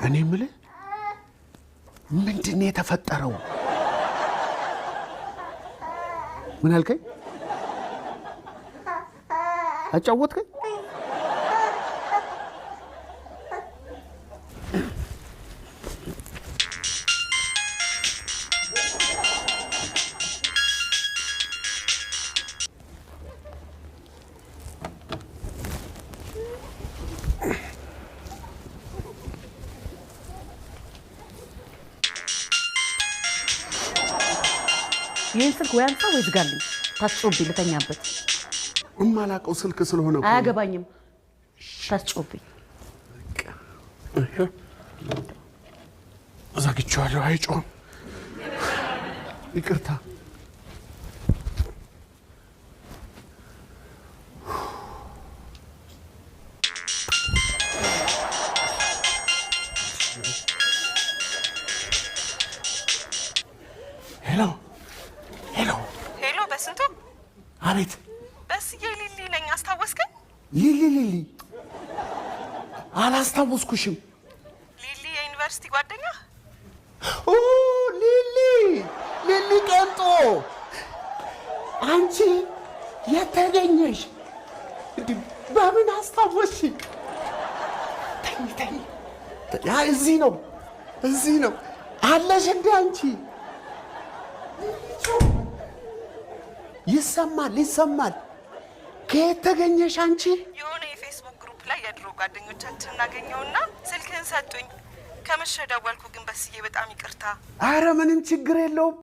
እኔ የምልህ ምንድነው የተፈጠረው? ምን አልከኝ? አጫወትከኝ? ይሄን ስልክ ወይ አንሳ ወይ ዝጋልኝ ታስጮብኝ ልተኛበት እማላቀው ስልክ ስለሆነ እኮ አያገባኝም ታስጮብኝ ዘግቼዋለሁ አይጮህም ይቅርታ ሄሎ በስንቱ አቤት በስዬ ሊሊ ነኝ አስታወስከኝ ሊሊ አላስታወስኩሽም ሊሊ የዩኒቨርሲቲ ጓደኛ ኦ ሊሊ ቀንጦ አንቺ የተገኘሽ በምን አስታወስሽ ተኝ ያ እዚህ ነው አለሽ እንደ አንቺ ይሰማል ከየት ተገኘሽ አንቺ የሆነ የፌስቡክ ግሩፕ ላይ የድሮ ጓደኞቻችን እናገኘውና ስልክህን ሰጡኝ ከመሸ ደወልኩ ግን በስዬ በጣም ይቅርታ አረ ምንም ችግር የለውም